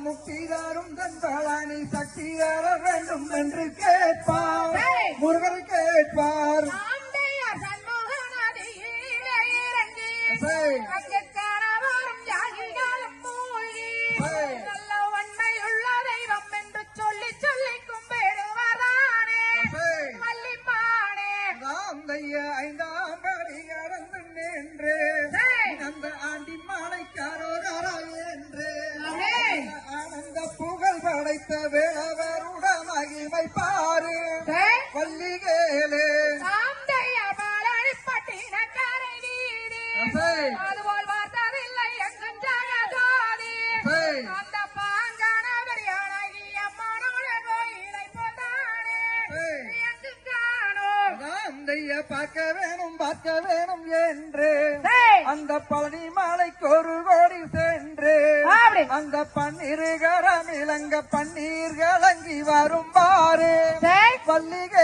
முக்திதாரும் தன் பழனி சக்தி தர வேண்டும் என்று கேட்பார். முருகர் கேட்பார். ஐந்தாம் படி கடந்து நின்று அந்த ஆண்டி மாலைக்காரோரா என்று ஆனந்த புகழ் படைத்த வேளவருட மகிமை பாரு பள்ளிகேளே. அதுபோல் பார்த்ததில்லை எங்கும் ஜாதி அந்த பாங்கானவர் யானைய மனோட கோயிலை போதானே எங்கு காணோம் பார்க்க வேணும் என்று அந்த பழனி மாலைக்கு ஒரு கோடி சென்று அந்த பன்னீர் கரம் இலங்க பன்னீர் கலங்கி வரும் பாரு பள்ளிகை